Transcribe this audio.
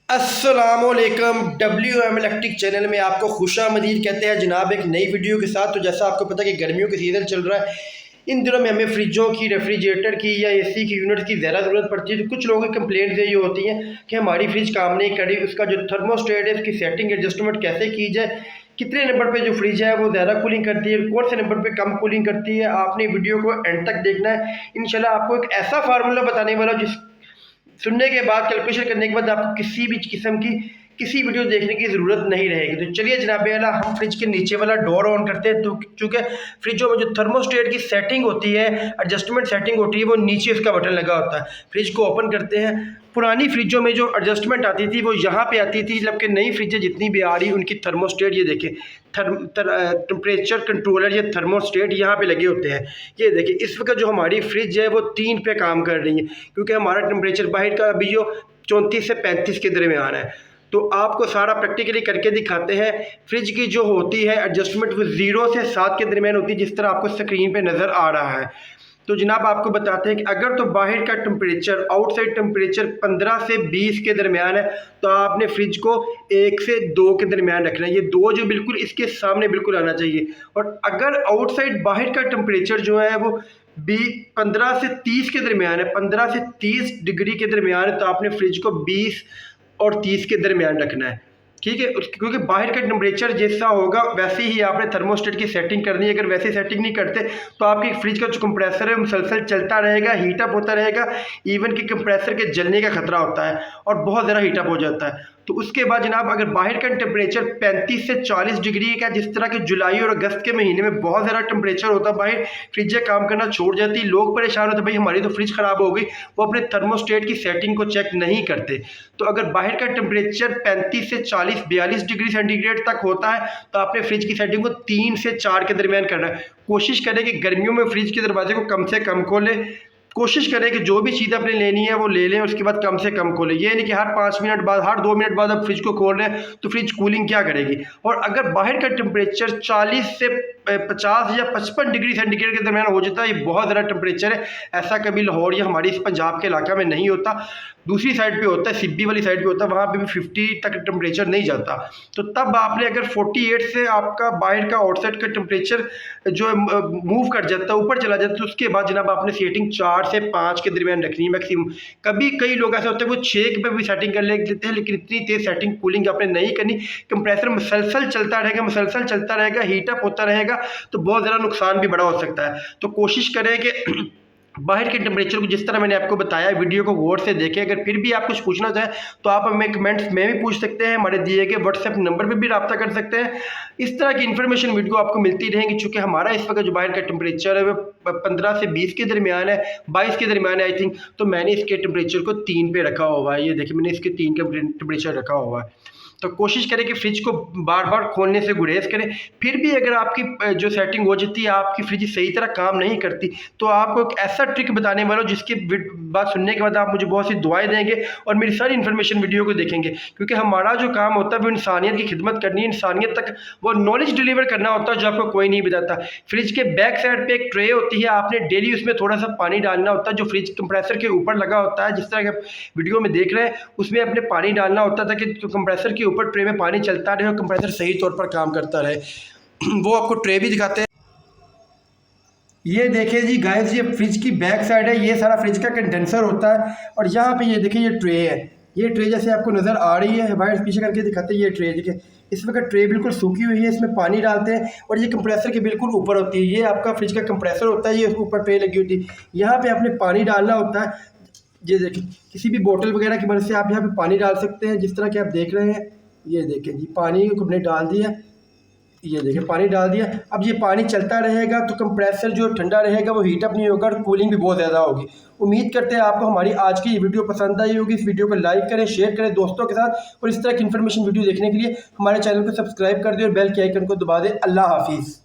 अस्सलामुअलैकुम WM electric channel में आपको खुशामदीद कहते हैं जनाब एक नई वीडियो के साथ। तो जैसा आपको पता है कि गर्मियों का सीज़न चल रहा है, इन दिनों में हमें फ्रिजों की, रेफ्रिजरेटर की या AC की यूनिट की ज़्यादा ज़रूरत पड़ती है। तो कुछ लोगों की कंप्लेंट्स ये होती हैं कि हमारी फ्रिज काम नहीं करी, उसका जो थर्मोस्टेट है उसकी सेटिंग एडजस्टमेंट कैसे की जाए, कितने नंबर पे जो फ्रिज है वो ज़्यादा कूलिंग करती है, कौन से नंबर पे कम कूलिंग करती है। आपने वीडियो को एंड तक देखना है। इंशाल्लाह आपको एक ऐसा फार्मूला बताने वाला जिस सुनने के बाद, कैलकुलेशन करने के बाद आपको किसी भी किस्म की किसी वीडियो देखने की ज़रूरत नहीं रहेगी। तो चलिए जनाब आला हम फ्रिज के नीचे वाला डोर ऑन करते हैं। तो चूँकि फ्रिजों में जो थर्मोस्टेट की सेटिंग होती है, एडजस्टमेंट सेटिंग होती है, वो नीचे उसका बटन लगा होता है। फ्रिज को ओपन करते हैं। पुरानी फ्रिजों में जो एडजस्टमेंट आती थी वो यहाँ पे आती थी, जबकि नई फ्रिजें जितनी भी आ रही उनकी थर्मोस्टेट ये देखें, टेम्परेचर कंट्रोलर या थर्मोस्टेट यहाँ पे लगे होते हैं। ये देखिए इस वक्त जो हमारी फ्रिज है वो 3 पे काम कर रही है, क्योंकि हमारा टेम्परेचर बाहर का अभी जो 34 से 35 के दरमियान है। तो आपको सारा प्रैक्टिकली करके दिखाते हैं। फ्रिज की जो होती है एडजस्टमेंट वो 0 से 7 के दरमियान होती है, जिस तरह आपको स्क्रीन पे नज़र आ रहा है। तो जनाब आपको बताते हैं कि अगर तो बाहर का टेम्परेचर, आउटसाइड टेम्परेचर 15 से 20 के दरमियान है, तो आपने फ्रिज को 1 से 2 के दरमियान रखना है। ये 2 जो बिल्कुल इसके सामने बिल्कुल आना चाहिए। और अगर आउटसाइड बाहर का टेम्परेचर जो है वो 15 से 30 के दरमियान है, 15 से 30 डिग्री के दरमियान है, तो आपने फ्रिज को 20 और 30 के दरमियान रखना है। ठीक है, क्योंकि बाहर का टेम्परेचर जैसा होगा वैसे ही आपने थर्मोस्टेट की सेटिंग करनी है। अगर वैसे सेटिंग नहीं करते तो आपकी फ्रिज का जो कंप्रेसर है मुसलसल चलता रहेगा, हीटअप होता रहेगा। इवन कि कंप्रेसर के जलने का खतरा होता है और बहुत ज़्यादा हीटअप हो जाता है। तो उसके बाद जनाब अगर बाहर का टेम्परेचर 35 से 40 डिग्री का, जिस तरह के जुलाई और अगस्त के महीने में बहुत ज़्यादा टेम्परेचर होता है, बाहर फ्रिजें काम करना छोड़ जाती, लोग परेशान होते भाई हमारी तो फ्रिज ख़राब हो गई, वो अपने थर्मोस्टेट की सेटिंग को चेक नहीं करते। तो अगर बाहर का टेम्परेचर 35 से 40-42 डिग्री सेंटीग्रेड तक होता है, तो आपने फ्रिज की सेटिंग को 3 से 4 के दरमियान करना है। कोशिश करें कि गर्मियों में फ्रिज के दरवाजे को कम से कम खोलें। कोशिश करें कि जो भी चीज़ आपने लेनी है वो ले लें, उसके बाद कम से कम खोलें। ये नहीं कि हर 5 मिनट बाद, हर 2 मिनट बाद आप फ्रिज को खोल रहे हैं तो फ्रिज कूलिंग क्या करेगी। और अगर बाहर का टेम्परेचर 40 से 50 या 55 डिग्री सेंटीग्रेड के दरमियान हो जाता है, ये बहुत ज़्यादा टेम्परेचर है। ऐसा कभी लाहौर या हमारी इस पंजाब के इलाका में नहीं होता, दूसरी साइड पे होता है, सिब्बी वाली साइड पे होता है, वहाँ पे भी 50 तक टेम्परेचर नहीं जाता। तो तब आपने अगर 48 से आपका बाहर का आउटसाइड का टेम्परेचर जो मूव कर जाता है, ऊपर चला जाता है, तो उसके बाद जनाब आपने सेटिंग 4 से 5 के दरमियान रखनी है मैक्सिमम। कभी कई लोग ऐसे होते हैं वो 6 पे भी सेटिंग कर लेते हैं, लेकिन इतनी तेज़ सेटिंग कूलिंग आपने नहीं करनी। कंप्रेसर मुसलसल चलता रहेगा, मुसलसल चलता रहेगा, हीटअप होता रहेगा, तो बहुत ज़्यादा नुकसान भी बड़ा हो सकता है। तो कोशिश करें कि बाहर के टेम्परेचर को जिस तरह मैंने आपको बताया, वीडियो को गौर से देखें। अगर फिर भी आप कुछ पूछना चाहें तो आप हमें कमेंट्स में भी पूछ सकते हैं, हमारे दिए गए व्हाट्सएप नंबर पे भी रब्ता कर सकते हैं। इस तरह की इन्फॉर्मेशन वीडियो आपको मिलती रहेंगी। चूँकि हमारा इस वक्त जो बाहर का टेम्परेचर है वो 15 से 20 के दरमियान है, 22 के दरमियान है आई थिंक। तो मैंने इसके टेम्परेचर को 3 पे रखा हुआ है। ये देखिए मैंने इसके 3 का टेम्परेचर रखा हुआ है। तो कोशिश करें कि फ्रिज को बार बार खोलने से गुरेज करें। फिर भी अगर आपकी जो सेटिंग हो जाती है, आपकी फ्रिज सही तरह काम नहीं करती, तो आपको एक ऐसा ट्रिक बताने वाला हूं जिसकी बात सुनने के बाद आप मुझे बहुत सी दुआएं देंगे और मेरी सारी इन्फॉर्मेशन वीडियो को देखेंगे। क्योंकि हमारा जो काम होता है वो इंसानियत की खिदमत करनी है, इंसानियत तक वो नॉलेज डिलीवर करना होता है जो आपको कोई नहीं बताता। फ्रिज के बैक साइड पर एक ट्रे होती है, आपने डेली उसमें थोड़ा सा पानी डालना होता है, जो फ्रिज कंप्रेसर के ऊपर लगा होता है, जिस तरह के वीडियो में देख रहे हैं उसमें अपने पानी डालना होता था कि कंप्रेसर के ऊपर ट्रे में पानी चलता रहे और कंप्रेसर सही तौर पर काम करता रहे। वो आपको ट्रे भी दिखाते हैं। ये देखिए जी गाइस, ये फ्रिज की बैक साइड है, ये सारा फ्रिज का कंडेंसर होता है। और यहाँ पे ये देखिए ये ट्रे है, ये ट्रे जैसे आपको नज़र आ रही है, वाइट पीछे करके दिखाते हैं। ये ट्रे देखिए, इस वक्त ट्रे बिल्कुल सूखी हुई है, इसमें पानी डालते हैं और ये कंप्रेसर के बिल्कुल ऊपर होती है। ये आपका फ्रिज का कंप्रेसर होता है, ये ऊपर ट्रे लगी होती है। यहाँ पे आपने पानी डालना होता है। ये देखिए किसी भी बोतल वगैरह की मदद से आप यहाँ पे पानी डाल सकते हैं, जिस तरह के आप देख रहे हैं। ये देखें जी, पानी को हमने डाल दिया, ये देखिए पानी डाल दिया। अब ये पानी चलता रहेगा तो कंप्रेसर जो ठंडा रहेगा वो हीटअप नहीं होगा और कूलिंग भी बहुत ज़्यादा होगी। उम्मीद करते हैं आपको हमारी आज की ये वीडियो पसंद आई होगी। इस वीडियो को लाइक करें, शेयर करें दोस्तों के साथ, और इस तरह की इन्फॉर्मेशन वीडियो देखने के लिए हमारे चैनल को सब्सक्राइब कर दें और बेल के आइकन को दबा दें। अल्लाह हाफिज़।